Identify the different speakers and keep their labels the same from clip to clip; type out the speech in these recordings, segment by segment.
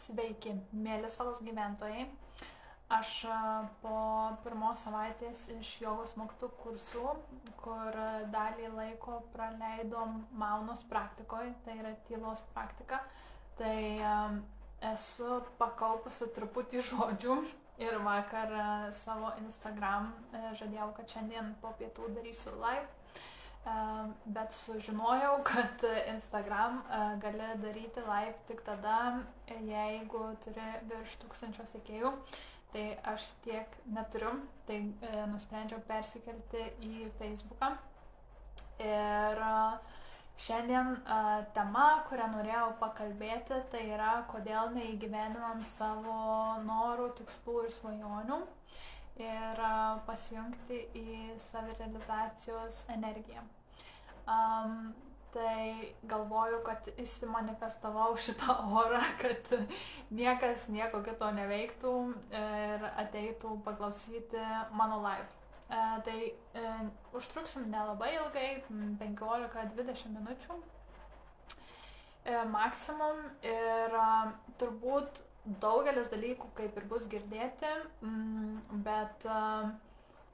Speaker 1: Sveiki, mėly salos gyventojai. Aš po pirmos savaitės iš jogos mokytojų kursų, kur dalį laiko praleidom Maunos praktikoje, tai yra tylos praktika, tai esu pakaupusi truputį žodžių ir vakar savo Instagram žadėjau, kad šiandien po pietų darysiu live. Bet sužinojau, kad Instagram gali daryti live tik tada, jeigu turi virš 1000 sekėjų. Tai aš tiek neturiu, tai nusprendžiau persikelti į Facebooką. Ir šiandien tema, kurią norėjau pakalbėti, tai yra, kodėl neįgyvendinam savo norų, tikslų ir svajonių. Ir pasijungti į savirealizacijos energiją. Tai galvoju, kad išsimanifestavau šitą orą, kad niekas nieko kito neveiktų ir ateitų paklausyti mano live. Tai užtruksim nelabai ilgai, 15-20 minučių maksimum, ir turbūt daugelis dalykų kaip ir bus girdėti, bet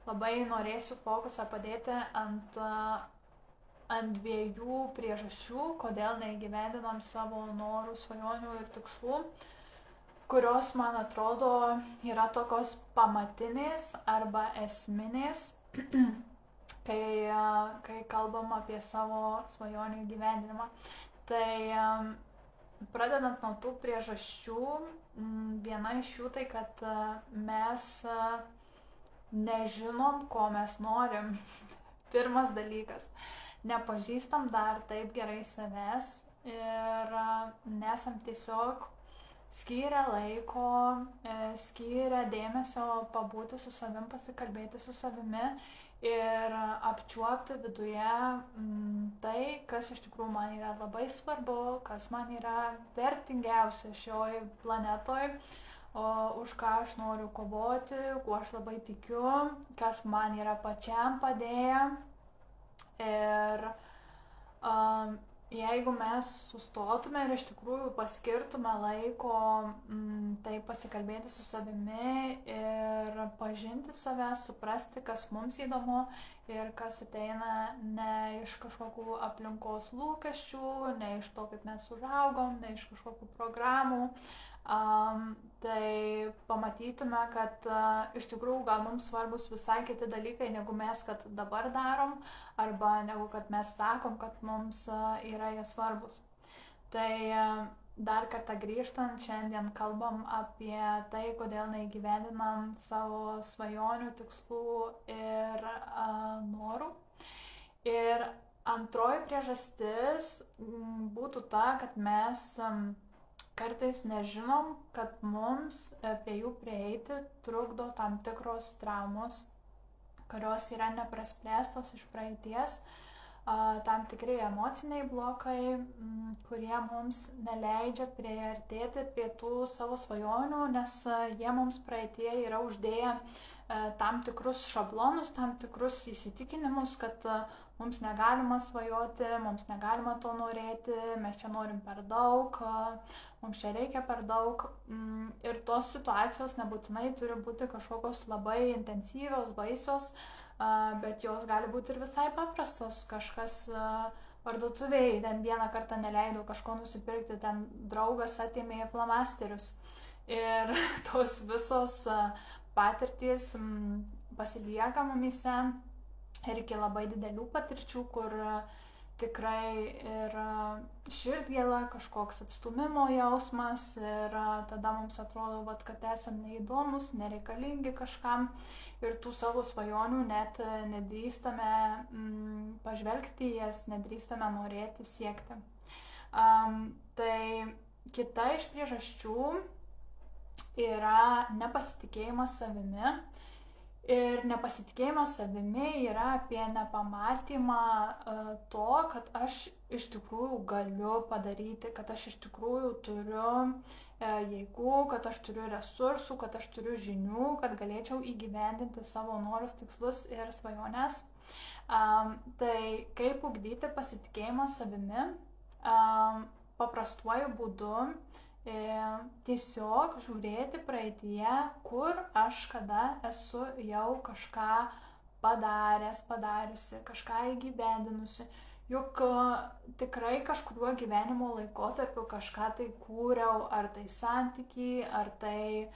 Speaker 1: labai norėsiu fokusą padėti ant dviejų priežasčių, kodėl neįgyvendinam savo norų, svajonių ir tikslų, kurios, man atrodo, yra tokios pamatinės arba esminės, kai kalbam apie savo svajonių įgyvendinimą. Tai pradedant nuo tų priežasčių, viena iš jų tai, kad mes nežinom, ko mes norim. Pirmas dalykas, nepažįstam dar taip gerai savęs ir nesam tiesiog skyrę laiko, skyrę dėmesio pabūti su savim, pasikalbėti su savimi ir apčiuopti viduje tai, kas iš tikrųjų man yra labai svarbu, kas man yra vertingiausia šioj planetoj, už ką aš noriu kovoti, kuo aš labai tikiu, kas man yra pačiam padėję. Ir jeigu mes sustotume ir iš tikrųjų paskirtume laiko tai pasikalbėti su savimi ir pažinti save, suprasti, kas mums įdomu ir kas ateina ne iš kažkokių aplinkos lūkesčių, ne iš to, kaip mes užaugom, ne iš kažkokių programų, tai pamatytume, kad iš tikrųjų gal mums svarbus visai kiti dalykai, negu mes kad dabar darom, arba negu kad mes sakom, kad mums yra jie svarbus. Tai dar kartą grįžtant, šiandien kalbam apie tai, kodėl neįgyvendinam savo svajonių, tikslų ir norų. Ir antroji priežastis būtų ta, kad mes kartais nežinom, kad mums prie jų prieiti trukdo tam tikros traumos, kurios yra neprasplėstos iš praeities, tam tikri emociniai blokai, kurie mums neleidžia priartėti prie tų savo svajonių, nes jie mums praeitie yra uždėję tam tikrus šablonus, tam tikrus įsitikinimus, kad mums negalima svajoti, mums negalima to norėti, mes čia norim per daug, mums čia reikia per daug. Ir tos situacijos nebūtinai turi būti kažkokios labai intensyvios, baisios, bet jos gali būti ir visai paprastos. Kažkas parduotuvėje ten vieną kartą neleido kažko nusipirkti, ten draugas atėmė flamasterius. Ir tos visos patirtys pasilieka mumyse ir iki labai didelių patirčių, kur tikrai ir širdgėla, kažkoks atstūmimo jausmas ir tada mums atrodo, kad esam neįdomus, nereikalingi kažkam ir tų savo svajonių net nedrįstame pažvelgti jas, nedrįstame norėti siekti. Tai kita iš priežasčių yra nepasitikėjimas savimi. Ir nepasitikėjimas savimi yra apie nepamatymą to, kad aš iš tikrųjų galiu padaryti, kad aš iš tikrųjų turiu jėgų, kad aš turiu resursų, kad aš turiu žinių, kad galėčiau įgyvendinti savo norus, tikslus ir svajones. Tai kaip ugdyti pasitikėjimą savimi? Paprastuoju būdu tiesiog žiūrėti praeitie, kur aš kada esu jau kažką padariusi, kažką įgyvendinusi. Juk tikrai kažkuriuo gyvenimo laikotarpiu kažką tai kūriau, ar tai santykiai, ar tai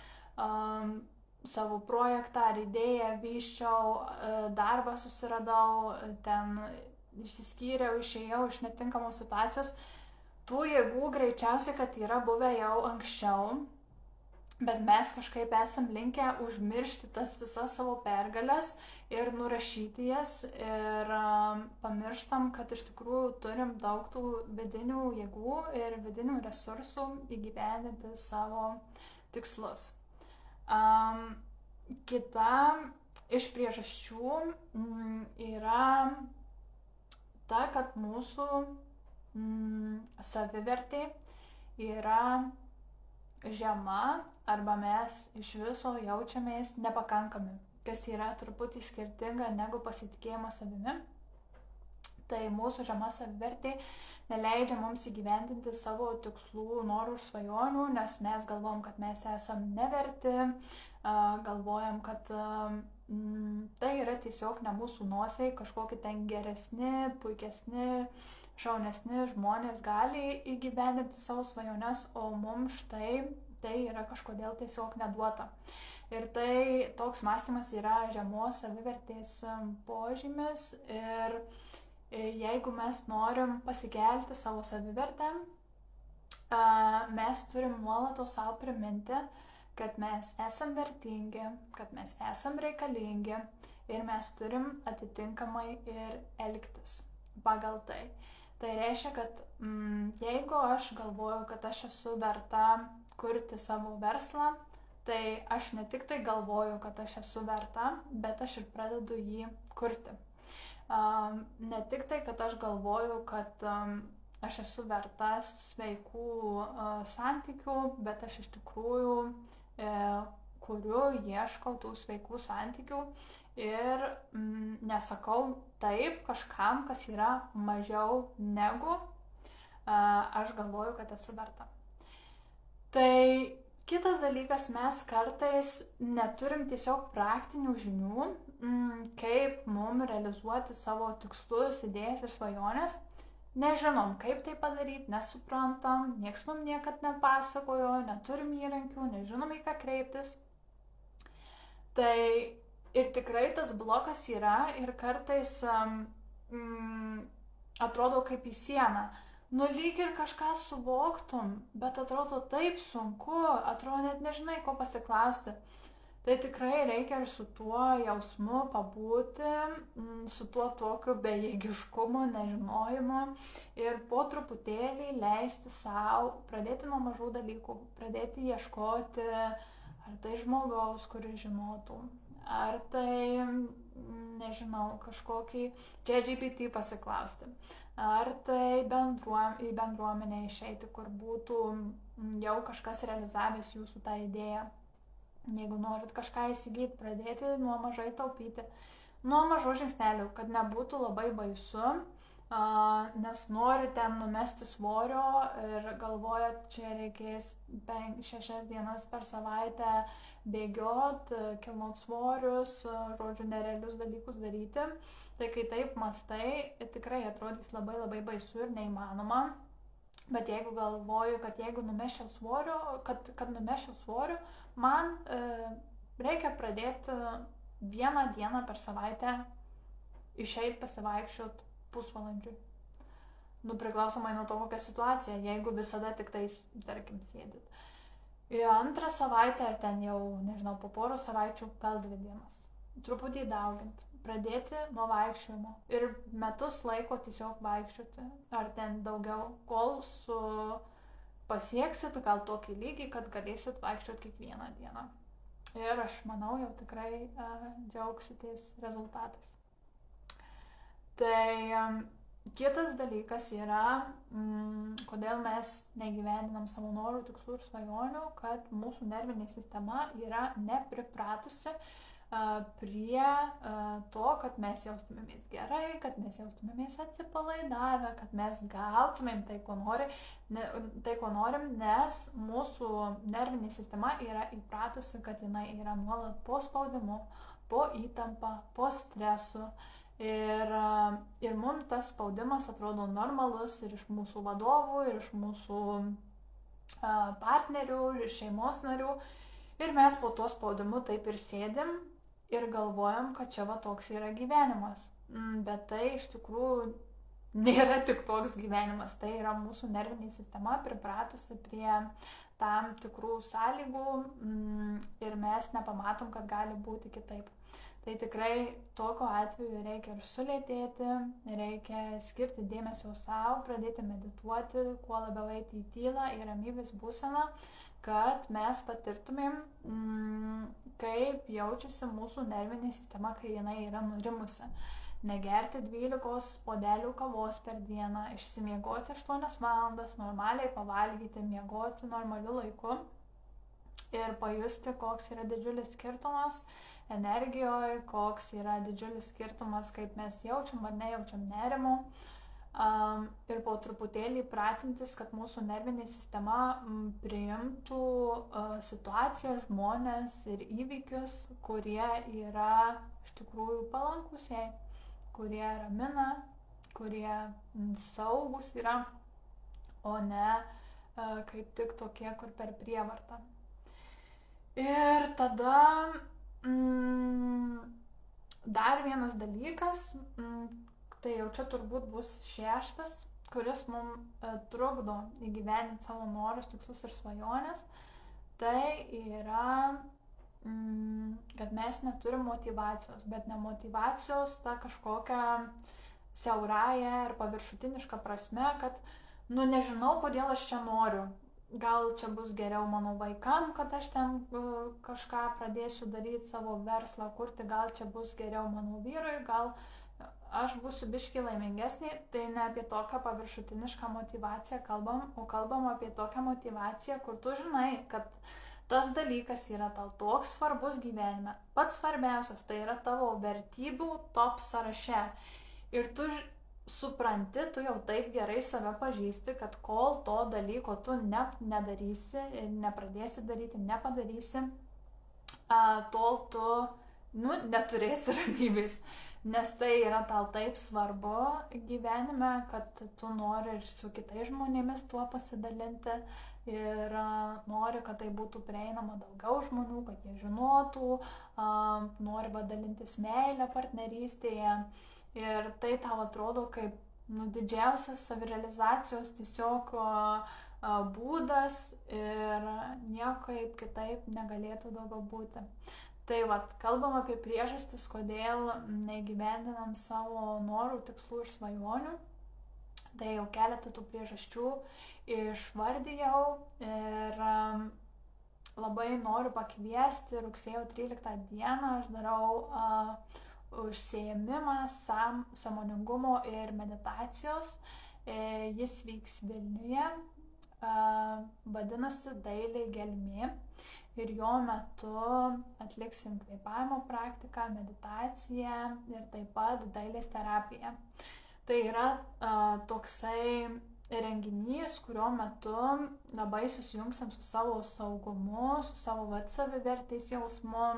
Speaker 1: savo projektą ar idėją vyščiau, darbą susiradau, ten išsiskyriau, išėjau iš netinkamos situacijos. Tų jėgų greičiausiai, kad yra buvę jau anksčiau, bet mes kažkaip esam linkę užmiršti tas visas savo pergalės ir nurašyti jas ir pamirštam, kad iš tikrųjų turim daug tų vidinių jėgų ir vidinių resursų įgyvendinti savo tikslus. Kita iš priežasčių yra ta, kad mūsų savivertė yra žema arba mes iš viso jaučiamės nepakankami, kas yra truputį skirtinga negu pasitikėjimas savimi. Tai mūsų žema savivertė neleidžia mums įgyvendinti savo tikslų, norų ir svajonių, nes mes galvojam, kad mes esam neverti, galvojam, kad tai yra tiesiog ne mūsų nosiai, kažkokie ten geresni, puikesni, šaunesni žmonės gali įgyvendinti savo svajones, o mums štai tai yra kažkodėl tiesiog neduota. Ir tai toks mąstymas yra žemos savivertės požymis ir jeigu mes norim pasikelti savo savivertę, mes turim nuolatos savo priminti, kad mes esam vertingi, kad mes esam reikalingi ir mes turim atitinkamai ir elgtis pagal tai. Tai reiškia, kad jeigu aš galvoju, kad aš esu verta kurti savo verslą, tai aš ne tik tai galvoju, kad aš esu verta, bet aš ir pradedu jį kurti. Ne tik tai, kad aš galvoju, kad aš esu verta sveikų santykių, bet aš iš tikrųjų kuriu, ieškau tų sveikų santykių ir nesakau taip kažkam, kas yra mažiau negu aš galvoju, kad esu verta. Tai kitas dalykas, mes kartais neturim tiesiog praktinių žinių, kaip mums realizuoti savo tikslus, idėjas ir svajonės. Nežinom, kaip tai padaryti, nesuprantam, nieks mums niekad nepasakojo, neturim įrankių, nežinom, į ką kreiptis. Tai ir tikrai tas blokas yra ir kartais atrodo kaip į sieną. Lyg ir kažką suvoktum, bet atrodo taip sunku, atrodo net nežinai, ko pasiklausti. Tai tikrai reikia ir su tuo jausmu pabūti, su tuo tokiu bejėgiškumu, nežinojimu ir po truputėlį leisti savo, pradėti nuo mažų dalykų, pradėti ieškoti, ar tai žmogaus, kuris žinotų, ar tai, nežinau, kažkokį ChatGPT pasiklausti, ar tai į bendruomenę išeiti, kur būtų jau kažkas realizavęs jūsų tą idėją. Jeigu norit kažką įsigyti, pradėti nuo mažai taupyti, nuo mažų žingsnelių, kad nebūtų labai baisu, nes nori ten numesti svorio ir galvojat, čia reikės 5-6 dienas per savaitę bėgiot, kilnot svorius, žodžiu, nerealius dalykus daryti. Tai kai taip mastai, tikrai atrodys labai labai baisu ir neįmanoma. Bet jeigu galvoju, kad jeigu numesčiau svorio, kad numesčiau svorio, man reikia pradėti 1 dieną per savaitę išeit pasivaikščiot pusvalandžiui. Priklausomai nuo to, kokia situacija, jeigu visada tik tais, tarkim, sėdit. Ir 2 savaitę, ar ten jau, nežinau, po poros savaičių, gal 2 dienas. Truputį daugint. Pradėti nuo vaikščiojimo ir metus laiko tiesiog vaikščioti, ar ten daugiau, kol pasieksit gal tokį lygį, kad galėsit vaikščioti kiekvieną dieną. Ir aš manau, jau tikrai džiaugsitės rezultatais. Tai kitas dalykas yra, kodėl mes neįgyvendinam savo norų, tikslų ir svajonių, kad mūsų nervinė sistema yra nepripratusi prie to, kad mes jaustumėmės gerai, kad mes jaustumėmės atsipalaidavę, kad mes gautumėm tai, ko norim, nes mūsų nervinė sistema yra įpratusi, kad jinai yra nuolat po spaudimu, po įtampa, po stresu. Ir mums tas spaudimas atrodo normalus ir iš mūsų vadovų, ir iš mūsų partnerių, ir iš šeimos narių. Ir mes po to spaudimu taip ir sėdim ir galvojam, kad čia va toks yra gyvenimas. Bet tai iš tikrųjų nėra tik toks gyvenimas. Tai yra mūsų nervinė sistema pripratusi prie tam tikrų sąlygų ir mes nepamatom, kad gali būti kitaip. Tai tikrai tokio atveju reikia ir sulėtėti, reikia skirti dėmesio savo, pradėti medituoti, kuo labiau eiti į tylą, į ramybės būseną, kad mes patirtumėm, kaip jaučiasi mūsų nervinė sistema, kai jinai yra nurimusi. Negerti 12 puodelių kavos per dieną, išsimiegoti 8 valandas, normaliai pavalgyti, miegoti normaliu laiku ir pajusti, koks yra didžiulis skirtumas energijoje, koks yra didžiulis skirtumas, kaip mes jaučiam ar nejaučiam nerimo. Ir po truputėlį pratintis, kad mūsų nervinė sistema priimtų situaciją, žmonės ir įvykius, kurie yra iš tikrųjų palankus jai, kurie ramina, kurie saugus yra, o ne kaip tik tokie, kur per prievartą. Ir tada dar vienas dalykas, tai jau čia turbūt bus 6, kuris mums trukdo įgyvendinti savo norus, tikslus ir svajonės, tai yra, kad mes neturim motyvacijos, bet ne motyvacijos ta kažkokia siaurąja ir paviršutiniška prasme, kad nežinau, kodėl aš čia noriu. Gal čia bus geriau mano vaikam, kad aš ten kažką pradėsiu daryti, savo verslą kurti, gal čia bus geriau mano vyrui, gal aš būsiu biški laimingesnė. Tai ne apie tokią paviršutinišką motyvaciją kalbam, o kalbam apie tokią motyvaciją, kur tu žinai, kad tas dalykas yra tau toks svarbus gyvenime. Pats svarbiausias, tai yra tavo vertybių top sąraše. Ir tu supranti, tu jau taip gerai save pažįsti, kad kol to dalyko tu nedarysi, nepradėsi daryti, nepadarysi, tol tu neturėsi ramybės. Nes tai yra tau taip svarbu gyvenime, kad tu nori ir su kitais žmonėmis tuo pasidalinti ir nori, kad tai būtų prieinama daugiau žmonių, kad jie žinotų, nori dalintis meilę partnerystėje. Ir tai tau atrodo kaip didžiausias savirealizacijos tiesiog būdas ir niekaip kitaip negalėtų daugiau būti. Tai kalbam apie priežastis, kodėl neįgyvendinam savo norų, tikslų ir svajonių. Tai jau keletą tų priežasčių išvardijau ir labai noriu pakviesti rugsėjo 13 dieną, aš darau užsiėmimą sąmoningumo ir meditacijos. Jis vyks Vilniuje, vadinasi Dailė gelmė ir jo metu atliksim kvėpavimo praktiką, meditaciją ir taip pat dailės terapiją. Tai yra toksai renginys, kurio metu labai susijungsim su savo saugumu, su savo savivertės jausmu.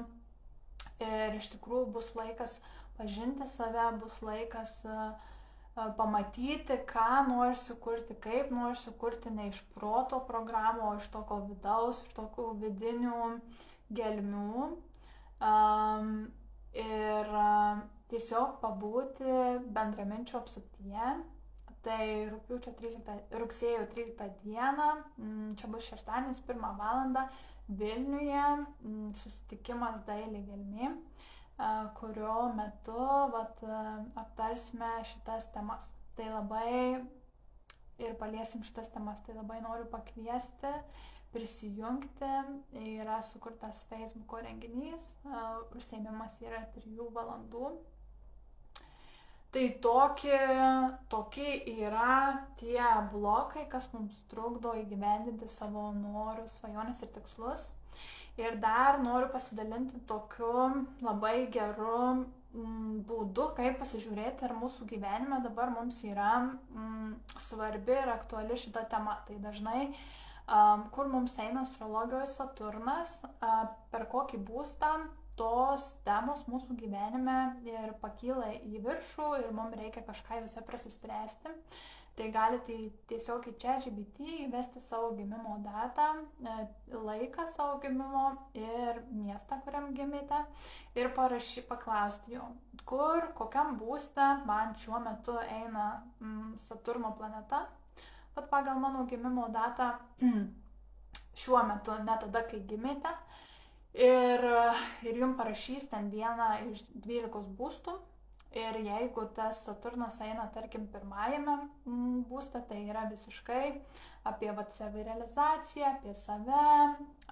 Speaker 1: Ir iš tikrųjų bus laikas pažinti save, bus laikas pamatyti, ką nori sukurti, kaip nori sukurti, ne iš proto programų, o iš tokio vidaus, iš tokių vidinių gelmių. Ir tiesiog pabūti bendraminčių apsuptyje. Tai rugsėjo 13 dieną, čia bus šeštadienis 1 valandą, Vilniuje susitikimas Dailė gelmė, kurio metu aptarsime šitas temas. Tai labai ir paliesim šitas temas. Tai labai noriu pakviesti, prisijungti. Yra sukurtas Facebook'o renginys, užsiėmimas yra 3 valandų. Tai tokie yra tie blokai, kas mums trukdo įgyvendinti savo norus, svajonės ir tikslus. Ir dar noriu pasidalinti tokiu labai geru būdu, kaip pasižiūrėti, ar mūsų gyvenime dabar mums yra svarbi ir aktuali šita tema. Tai dažnai, kur mums eina astrologijoje Saturnas, per kokį būstą tos temos mūsų gyvenime ir pakyla į viršų ir mums reikia kažką juose prasispręsti. Tai galite tiesiog į ChatGPT įvesti savo gimimo datą, laiką savo gimimo ir miestą, kuriam gimėte, ir paklausti jo, kokiam būste man šiuo metu eina Saturno planeta, bet pagal mano gimimo datą šiuo metu, ne tada, kai gimėte. Ir jums parašys ten vieną iš 12 būstų. Ir jeigu tas Saturnas eina, tarkim, pirmajame būste, tai yra visiškai apie savirealizaciją, apie save,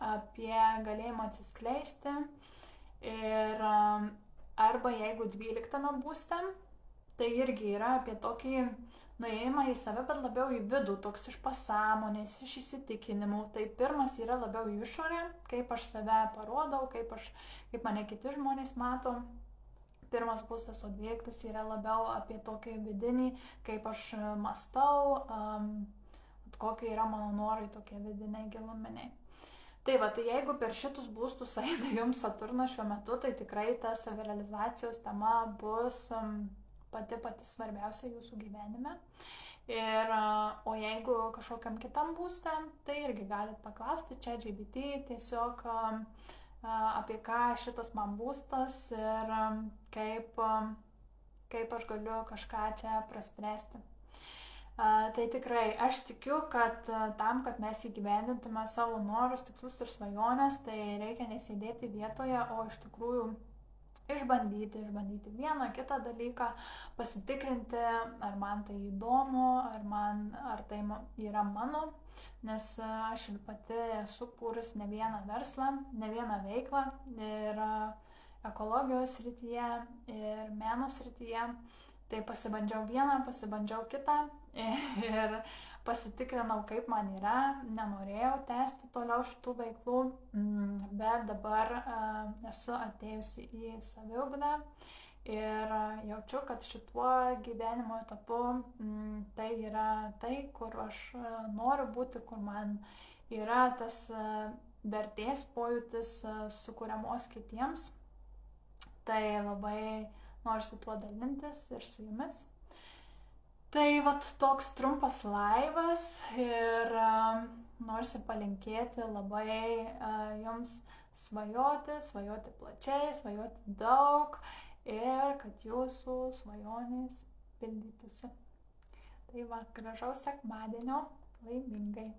Speaker 1: apie galėjimą atsiskleisti. Ir arba jeigu 12 būste, tai irgi yra apie tokį nuėjimą į save, bet labiau į vidų, toks iš pasąmonės, iš įsitikinimų. Tai pirmas yra labiau į išorę, kaip aš save parodau, kaip mane kiti žmonės mato. Pirmas būstas, o 12 yra labiau apie tokį vidinį, kaip aš mąstau, kokie yra mano norai, tokie vidiniai, giluminiai. Tai va, tai jeigu per šitus būstus eina jums Saturnas šiuo metu, tai tikrai ta savirealizacijos tema bus pati svarbiausia jūsų gyvenime. O jeigu kažkokiam kitam būste, tai irgi galit paklausti ChatGPT tiesiog apie ką šitas man būstas ir kaip aš galiu kažką čia praspręsti. Tai tikrai, aš tikiu, kad tam, kad mes įgyvendintume savo norus, tikslus ir svajonės, tai reikia nesėdėti vietoje, o iš tikrųjų išbandyti vieną kitą dalyką, pasitikrinti, ar man tai įdomu, ar tai yra mano, nes aš ir pati esu kūrus ne vieną verslą, ne vieną veiklą ir ekologijos srityje ir meno srityje. Tai pasibandžiau vieną, pasibandžiau kitą ir pasitikrinau, kaip man yra, nenorėjau tęsti toliau šitų veiklų, bet dabar esu atėjusi į saviugdą ir jaučiu, kad šituo gyvenimo etapu tai yra tai, kur aš noriu būti, kur man yra tas vertės pojūtis sukuriamos kitiems. Tai labai noriu tuo dalintis ir su jumis. Tai vat toks trumpas laivas ir norisi palinkėti labai jums svajoti plačiai, svajoti daug ir kad jūsų svajonės pildytųsi. Tai va, gražaus sekmadienio, laimingai.